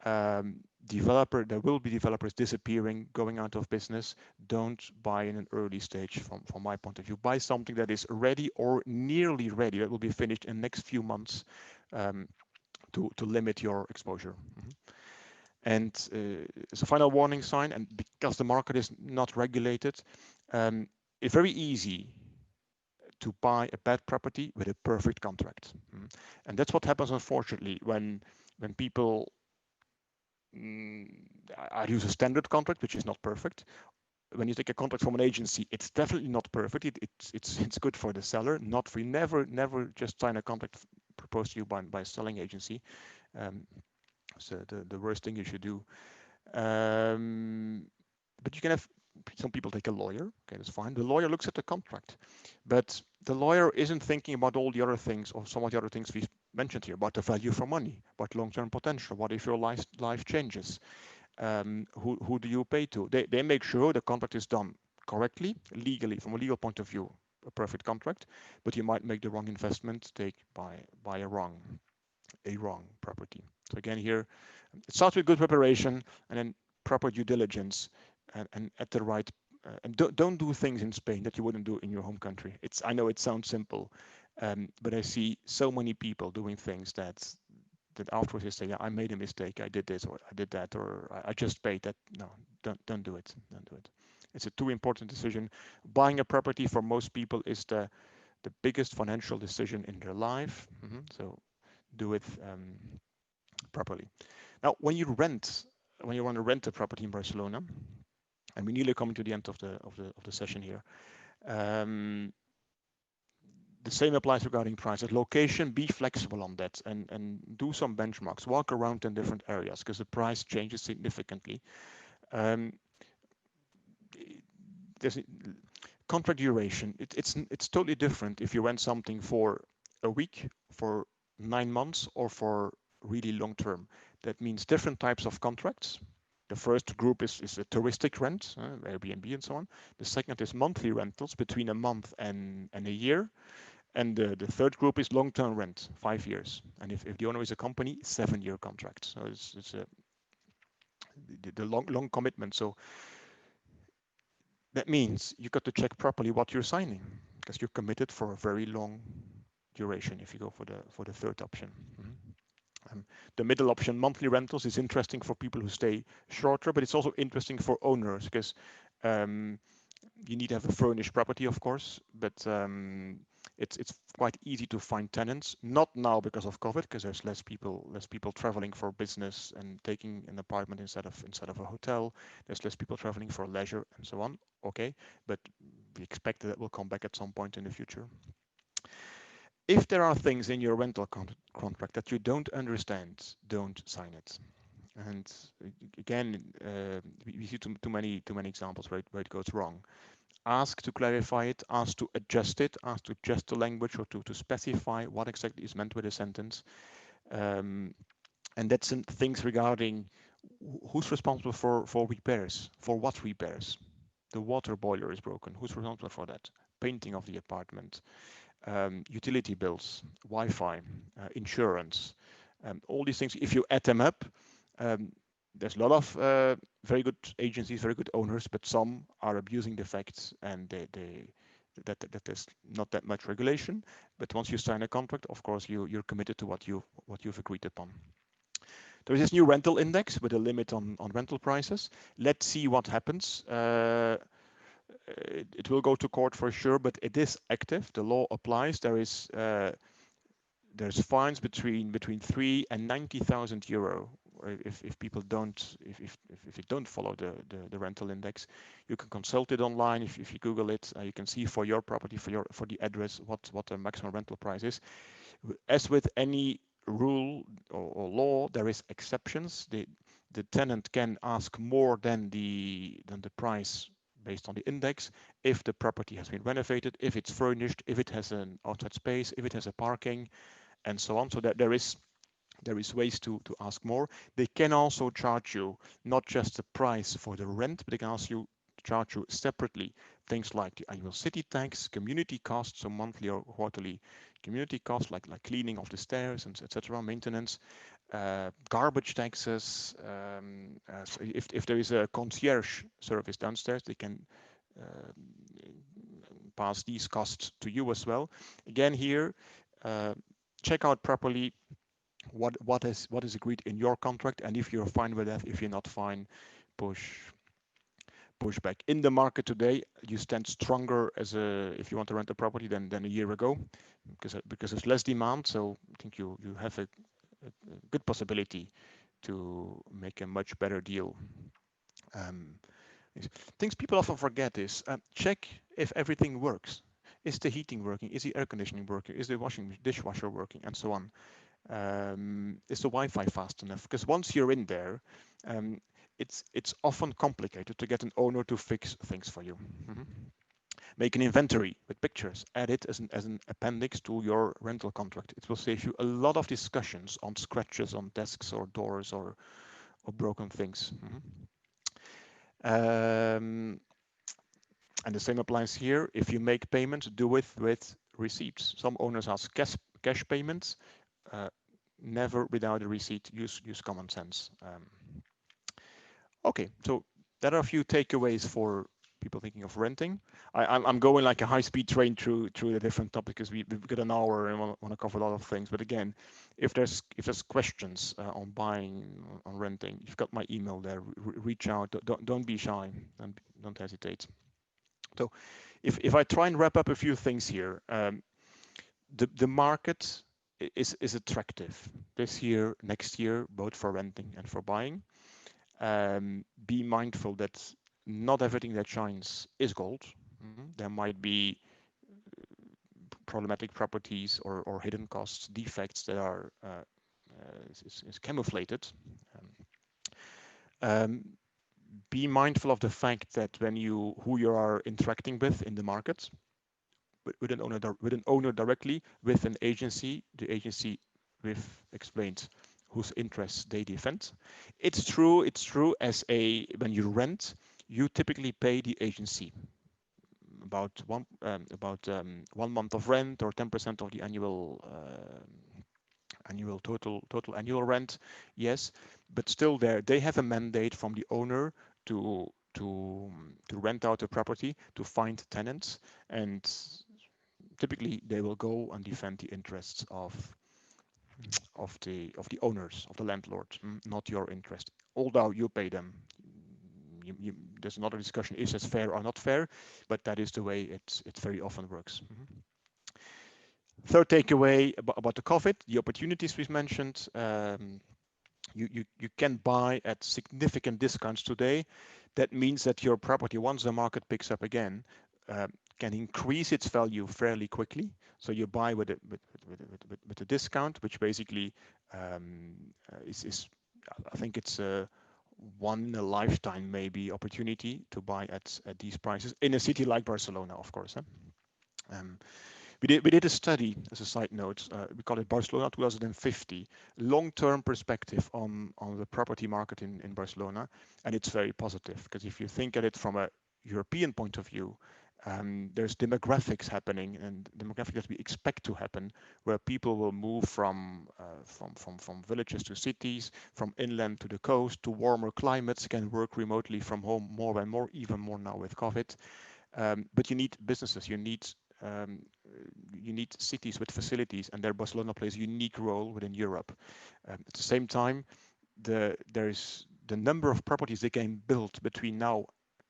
There will be developers disappearing, going out of business. Don't buy in an early stage from my point of view. Buy something that is ready or nearly ready, that will be finished in the next few months, to limit your exposure. And as a final warning sign, and because the market is not regulated, it's very easy to buy a bad property with a perfect contract. And that's what happens, unfortunately, when people I use a standard contract, which is not perfect. When you take a contract from an agency, it's definitely not perfect. It's good for the seller, not for you. Never just sign a contract proposed to you by a selling agency. So the worst thing you should do. But you can have some people take a lawyer. Okay, that's fine. The lawyer looks at the contract, but the lawyer isn't thinking about all the other things, or some of the other things we mentioned here, about the value for money, about long-term potential. What if your life changes? Who do you pay to? They make sure the contract is done correctly, legally, from a legal point of view, a perfect contract, but you might make the wrong investment, buy a wrong property. So again, here it starts with good preparation and then proper due diligence, and at the right and don't do things in Spain that you wouldn't do in your home country. I know it sounds simple, but I see so many people doing things that afterwards they say, yeah, I made a mistake, I did this or I did that, or I just paid that. No, don't do it. Don't do it. It's a too important decision. Buying a property for most people is the biggest financial decision in their life. So do it properly. Now, when you want to rent a property in Barcelona, and we're nearly coming to the end of the session here. The same applies regarding prices. Location, be flexible on that, and do some benchmarks. Walk around in different areas because the price changes significantly. There's contract duration. It's totally different if you rent something for a week, for 9 months, or for really long term. That means different types of contracts. The first group is a touristic rent, Airbnb and so on. The second is monthly rentals between a month and a year. And the third group is long-term rent, 5 years. And if the owner is a company, 7-year contract. So it's the long commitment. So that means you got to check properly what you're signing, because you're committed for a very long duration if you go for the third option. The middle option, monthly rentals, is interesting for people who stay shorter, but it's also interesting for owners because you need to have a furnished property, of course, but it's quite easy to find tenants. Not now because of COVID, because there's less people traveling for business and taking an apartment instead of a hotel. There's less people traveling for leisure and so on. Okay, but we expect that will come back at some point in the future. If there are things in your rental contract that you don't understand, don't sign it. And again, we see too many examples where it goes wrong. Ask to clarify it, ask to adjust it, ask to adjust the language, or to specify what exactly is meant with a sentence. And that's things regarding who's responsible for repairs, for what repairs. The water boiler is broken, who's responsible for that? Painting of the apartment. Utility bills, Wi-Fi, insurance, all these things. If you add them up, there's a lot of very good agencies, very good owners, but some are abusing the facts, and that there's not that much regulation. But once you sign a contract, of course, you're committed to what you've agreed upon. There is this new rental index with a limit on rental prices. Let's see what happens. It will go to court for sure, but it is active. The law applies. There's fines between 3 and 90,000 euro if people don't if you don't follow the rental index. You can consult it online. If you Google it, you can see for your property, for the address, what the maximum rental price is. As with any rule or law, there is exceptions. The tenant can ask more than the price based on the index, if the property has been renovated, if it's furnished, if it has an outside space, if it has a parking, and so on. So that there is ways to ask more. They can also charge you not just the price for the rent, but they can also charge you separately things like the annual city tax, community costs, so monthly or quarterly community costs like cleaning of the stairs and etc., maintenance, garbage taxes. So if there is a concierge service downstairs, they can uh, pass these costs to you as well. Again, here, uh, check out properly what is agreed in your contract, and if you're fine with that. If you're not fine, push back. In the market today, you stand stronger as a if you want to rent a property than a year ago, because there's less demand. So I think you have a good possibility to make a much better deal. Um, Things people often forget is check if everything works. Is the heating working? Is the air conditioning working? Is the dishwasher working? And so on. Is the Wi-Fi fast enough? Because once you're in there, um, it's often complicated to get an owner to fix things for you. Mhm. Make an inventory with pictures. Add it as an appendix to your rental contract. It will save you a lot of discussions on scratches on desks or doors or broken things. Mhm. And the same applies here. If you make payments, do it with receipts. Some owners ask cash payments. Uh, Never without a receipt. Use common sense. Okay, so there are a few takeaways for people thinking of renting. I'm going like a high-speed train through the different topics because we've got an hour and want to cover a lot of things. But again, if there's questions on buying, on renting, you've got my email there. Reach out. Don't be shy. Don't hesitate. So if I try and wrap up a few things here, the market is attractive this year, next year, both for renting and for buying. Be mindful that not everything that shines is gold. There might be problematic properties or hidden costs, defects that are is camouflated. Um, be mindful of the fact that who you are interacting with in the market, with an owner directly, with an agency, the agency with explained whose interests they defend. It's true as a when you rent, you typically pay the agency about 1 month of rent or 10% of the annual total annual rent. Yes, but still they have a mandate from the owner to to rent out a property, to find tenants, and typically they will go and defend the interests of the owners, of the landlord, not your interest. Although you pay them, there's another discussion: is it fair or not fair? But that is the way it very often works. Third takeaway about the COVID, the opportunities we've mentioned. You can buy at significant discounts today. That means that your property, once the market picks up again, uh, can increase its value fairly quickly. So you buy with a discount, which basically is I think it's a one in a lifetime maybe opportunity to buy at these prices in a city like Barcelona, of course. Um, we did a study as a side note. We call it Barcelona 2050, long-term perspective on the property market in Barcelona, and it's very positive because if you think at it from a European point of view, there's demographics happening and demographics that we expect to happen, where people will move from villages to cities, from inland to the coast, to warmer climates, can work remotely from home more and more, even more now with COVID. But you need businesses, um, you need cities with facilities, and there Barcelona plays a unique role within Europe. At the same time, there's the number of properties they can build between now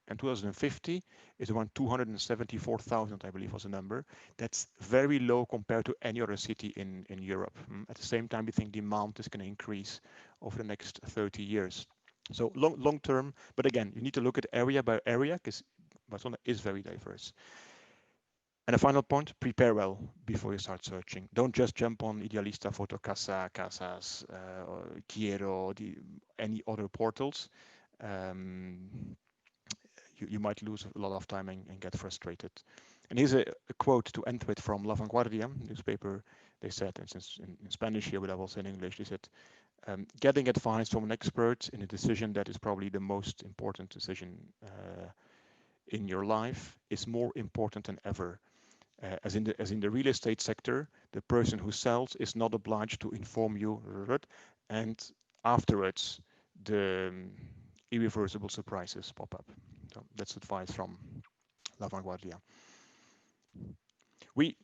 and 2050 is around 274,000, I believe was the number. That's very low compared to any other city in Europe. At the same time, we think demand is going to increase over the next 30 years. So long term, but again, you need to look at area by area because Barcelona is very diverse. And a final point, prepare well before you start searching. Don't just jump on Idealista, Fotocasa, Casas, Quiero, any other portals. Um, you might lose a lot of time and get frustrated. And here's a quote to end with from La Vanguardia newspaper. They said, instance, in Spanish here, but I will say in English, they said, getting advice from an expert in a decision that is probably the most important decision in your life is more important than ever. As in the real estate sector, the person who sells is not obliged to inform you, and afterwards, the irreversible surprises pop up. So that's advice from La Vanguardia. We,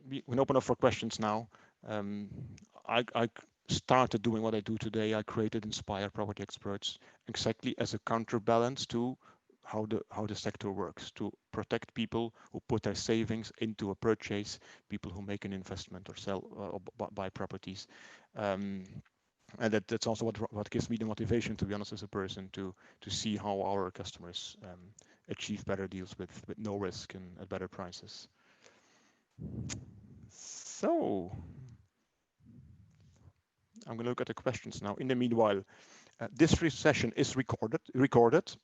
we open up for questions now. Um, I started doing what I do today. I created Inspire Property Experts exactly as a counterbalance to how the sector works, to protect people who put their savings into a purchase, people who make an investment or sell or buy properties. And that's also what gives me the motivation, to be honest, as a person, to see how our customers achieve better deals with no risk and at better prices. So I'm going to look at the questions now. In the meanwhile, this session is recorded.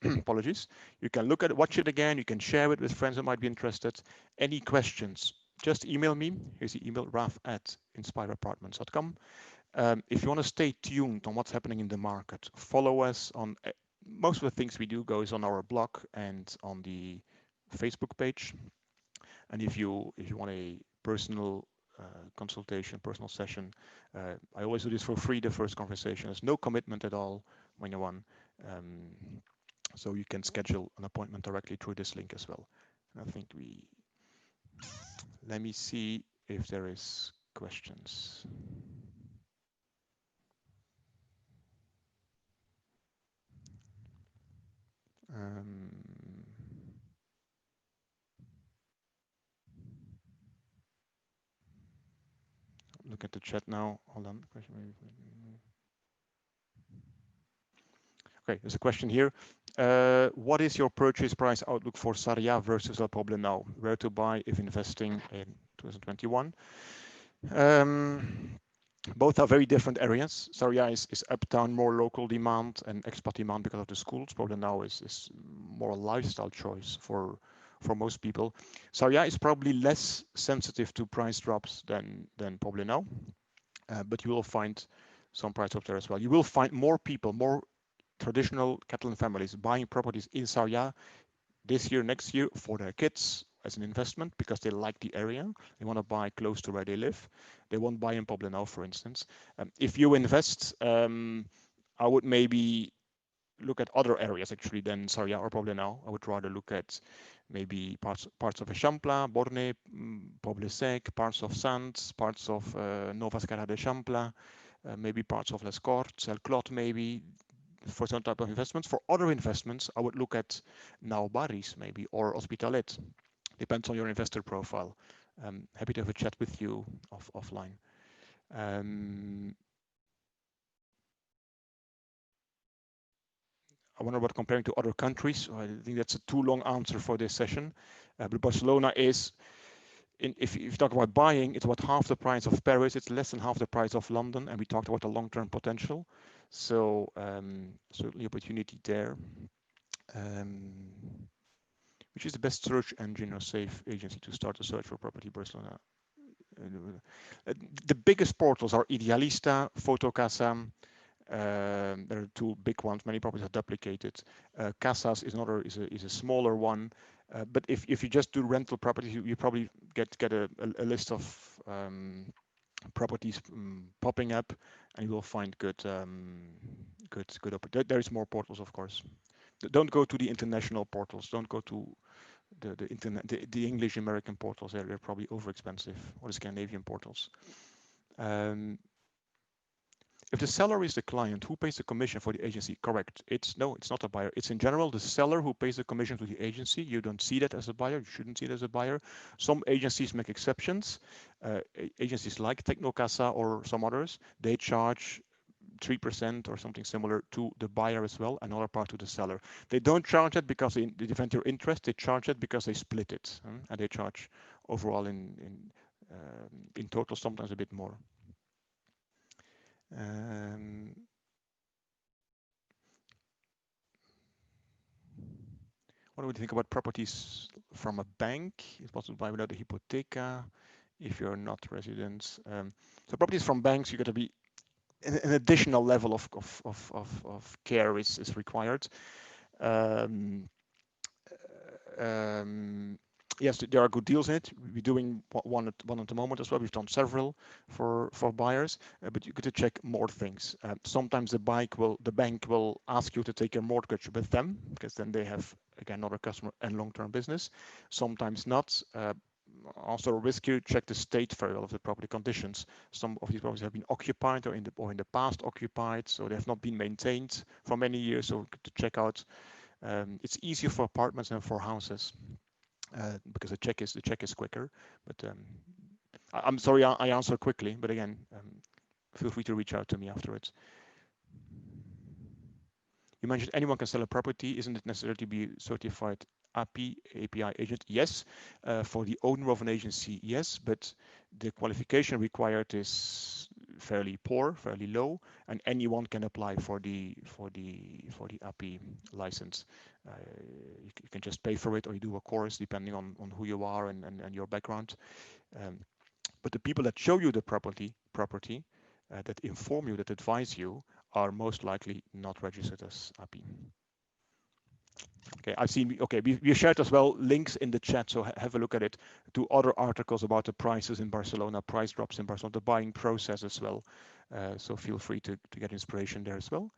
Apologies. You can look at it, watch it again. You can share it with friends that might be interested. Any questions, just email me. Here's the email, raf@inspireapartments.com. If you want to stay tuned on what's happening in the market, follow us on most of the things we do goes on our blog and on the Facebook page. And if you want a personal consultation, personal session, I always do this for free. The first conversation, there's no commitment at all when you want. So you can schedule an appointment directly through this link as well. And I think let me see if there is questions. Look at the chat now. Hold on. Okay, there's a question here. What is your purchase price outlook for Sarriá versus El Poblenou? Where to buy if investing in 2021? Both are very different areas. Sarriá is uptown, more local demand and expat demand because of the schools. Poblenou is more a lifestyle choice for most people. Sarriá is probably less sensitive to price drops than Poblenou, but you will find some price drops there as well. You will find more people, more traditional Catalan families buying properties in Sarriá this year, next year for their kids as an investment because they like the area. They want to buy close to where they live. They won't buy in Poblenou, for instance. If you invest, I would maybe look at other areas actually than Sarriá or Poblenou. I would rather look at maybe parts of Eixample, Borne, Poble Sec, parts of Sants, parts of Nova Esquerra de Eixample, maybe parts of Les Corts, El Clot maybe, for some type of investments. For other investments, I would look at Nou Barris maybe, or Hospitalet. Depends on your investor profile. Happy to have a chat with you offline. I wonder about comparing to other countries. I think that's a too long answer for this session. But Barcelona is, if you talk about buying, it's about half the price of Paris. It's less than half the price of London. And we talked about the long-term potential. So certainly opportunity there. Which is the best search engine or safe agency to start a search for property Barcelona? The biggest portals are Idealista, Fotocasa. There are two big ones. Many properties are duplicated. Casas is another is a smaller one. But if you just do rental properties, you probably get a list of properties popping up, and you will find good there is more portals, of course. Don't go to the international portals. Don't go to the internet, the English American portals. They're probably over expensive, or the Scandinavian portals. If the seller is the client, who pays the commission for the agency? Correct. It's not a buyer. It's in general the seller who pays the commission to the agency. You don't see that as a buyer. You shouldn't see it as a buyer. Some agencies make exceptions. Agencies like Tecnocasa or some others, they charge 3% or something similar to the buyer as well, another part to the seller. They don't charge it because they defend your interest. They charge it because they split it, and they charge overall in total sometimes a bit more. What do we think about properties from a bank? It's possible to buy without a hypotheca if you're not residents. So properties from banks, you got to be an additional level of care is required. Um, yes, there are good deals in it. We're doing one at the moment as well. We've done several for buyers, but you got to check more things. Sometimes the bank will ask you to take a mortgage with them because then they have again another customer and long-term business. Sometimes not. Also risk you check the state very well of the property conditions. Some of these properties have been occupied or in the past occupied, so they have not been maintained for many years. So to check out. It's easier for apartments than for houses because the check is quicker. But I'm sorry I answer quickly, but again, feel free to reach out to me afterwards. You mentioned anyone can sell a property. Isn't it necessary to be certified API agent? Yes. For the owner of an agency, yes, but the qualification required is fairly poor, fairly low, and anyone can apply for the API license. You can just pay for it, or you do a course depending on who you are and your background. But the people that show you the property that inform you, that advise you, are most likely not registered as API. Okay, I've seen. Okay, we shared as well links in the chat, so have a look at it. To other articles about the prices in Barcelona, price drops in Barcelona, the buying process as well. So feel free to get inspiration there as well.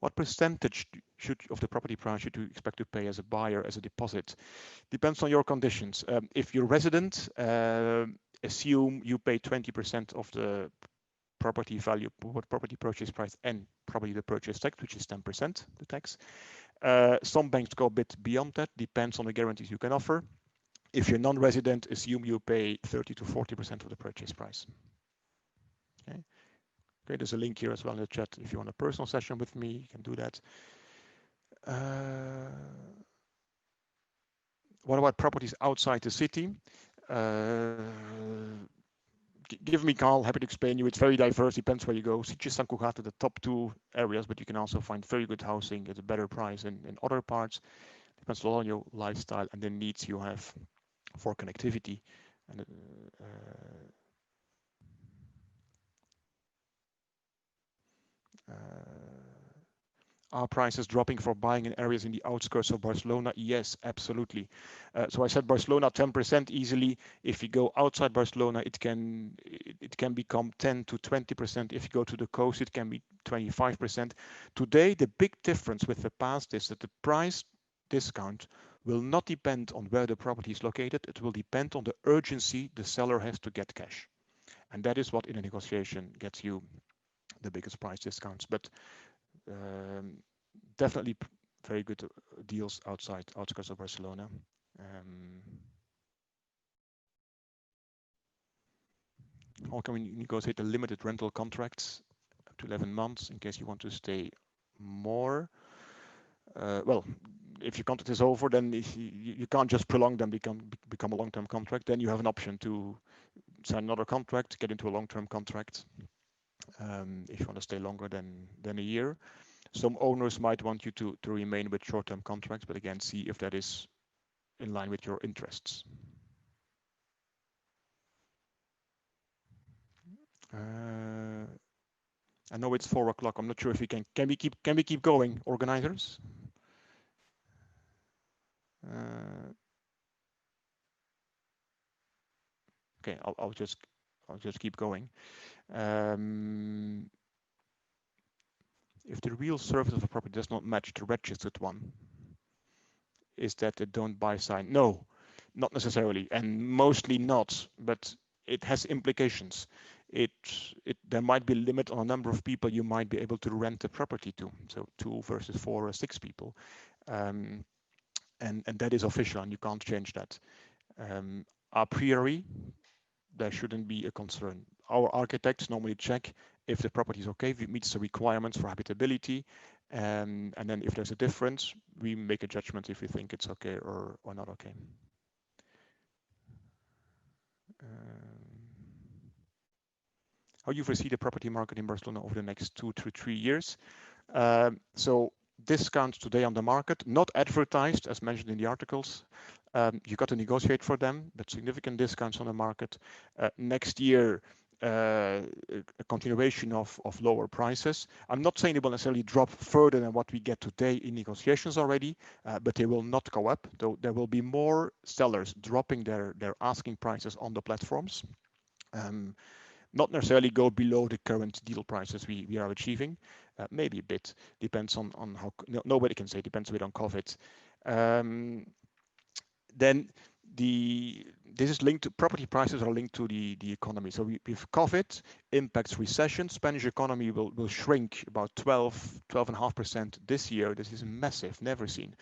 What percentage of the property price should you expect to pay as a buyer as a deposit? Depends on your conditions. If you're resident, assume you pay 20% of the property value, property purchase price, and probably the purchase tax, which is 10%, the tax. Some banks go a bit beyond that, depends on the guarantees you can offer. If you're non-resident, assume you pay 30 to 40% of the purchase price. Okay. Okay, there's a link here as well in the chat. If you want a personal session with me, you can do that. What about properties outside the city? Give me a call, happy to explain you. It's very diverse, depends where you go. Sitges and Cugat are the top two areas, but you can also find very good housing at a better price in other parts. Depends a lot on your lifestyle and the needs you have for connectivity. And are prices dropping for buying in areas in the outskirts of Barcelona? Yes, absolutely. So I said Barcelona 10% easily. If you go outside Barcelona, it can become 10 to 20%. If you go to the coast, it can be 25%. Today, the big difference with the past is that the price discount will not depend on where the property is located. It will depend on the urgency the seller has to get cash. And that is what in a negotiation gets you the biggest price discounts. But definitely very good deals outskirts of Barcelona. How can we negotiate a limited rental contracts up to 11 months in case you want to stay more? Well, if your contract is over, then you can't just prolong them, become a long-term contract. Then you have an option to sign another contract, get into a long-term contract. If you want to stay longer than a year. Some owners might want you to remain with short-term contracts, but again, see if that is in line with your interests. I know it's 4 o'clock. I'm not sure if we can we keep going, organizers? Okay, I'll just keep going. If the real service of a property does not match the registered one, is that the don't buy sign? No, not necessarily, and mostly not, but it has implications. There might be a limit on a number of people you might be able to rent a property to, so 2 versus 4 or 6 people, and that is official and you can't change that. A priori, there shouldn't be a concern. Our architects normally check if the property is okay, if it meets the requirements for habitability, and then if there's a difference, we make a judgment if we think it's okay or not okay. How you foresee the property market in Barcelona over the next 2 to 3 years? So discounts today on the market, not advertised as mentioned in the articles. You got to negotiate for them, but significant discounts on the market. Next year, a continuation of lower prices. I'm not saying they will necessarily drop further than what we get today in negotiations already, but they will not go up. Though there will be more sellers dropping their asking prices on the platforms. Not necessarily go below the current deal prices we are achieving. Maybe a bit, depends on how, nobody can say, depends a bit on COVID. Then this is linked to property prices are linked to the economy. So with COVID impacts recession, Spanish economy will shrink about 12.5% this year. This is massive, never seen,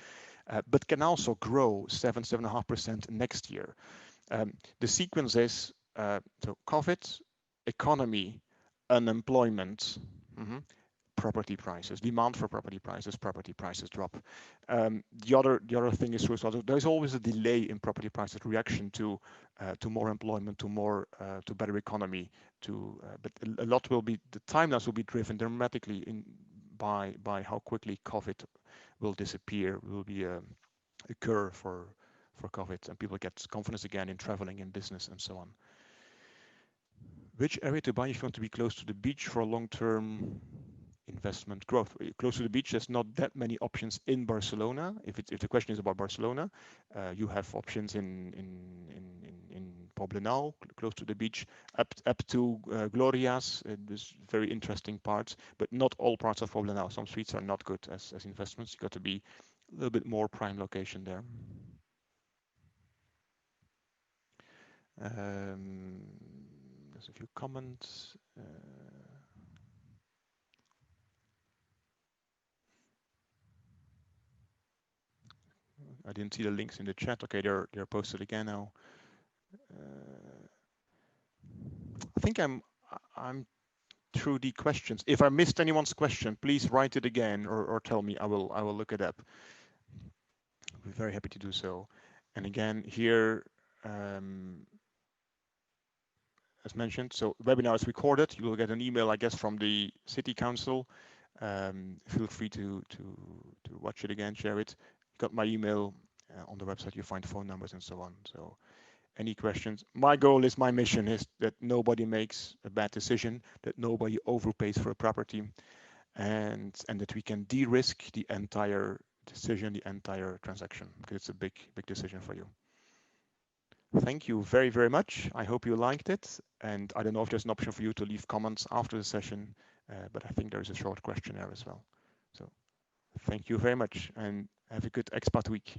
but can also grow 7.5% next year. The sequence is so COVID, economy, unemployment, property prices, demand for property prices drop. The other thing is there's always a delay in property prices reaction to more employment, to better economy, but a lot will be, the timelines will be driven dramatically by how quickly COVID will disappear. Will be a curve for COVID, and people get confidence again in traveling, in business, and so on. Which area to buy if you want to be close to the beach for long-term investment growth? Close to the beach, there's not that many options in Barcelona. If the question is about Barcelona, you have options in Poblenou, close to the beach, up to Glorias. There's very interesting parts, but not all parts of Poblenou. Some streets are not good as investments. You got to be a little bit more prime location there. There's a few comments. I didn't see the links in the chat. Okay, they're posted again now. I think I'm through the questions. If I missed anyone's question, please write it again or tell me. I will look it up. I'll be very happy to do so. And again, here, as mentioned, so webinar is recorded. You will get an email, I guess, from the City Council. Feel free to watch it again, share it. You got my email on the website. You find phone numbers and so on. So any questions? My goal is, my mission is that nobody makes a bad decision, that nobody overpays for a property, and that we can de-risk the entire decision, the entire transaction, because it's a big decision for you. Thank you very, very much. I hope you liked it. And I don't know if there's an option for you to leave comments after the session, but I think there's a short questionnaire as well. So thank you very much and have a good expat week.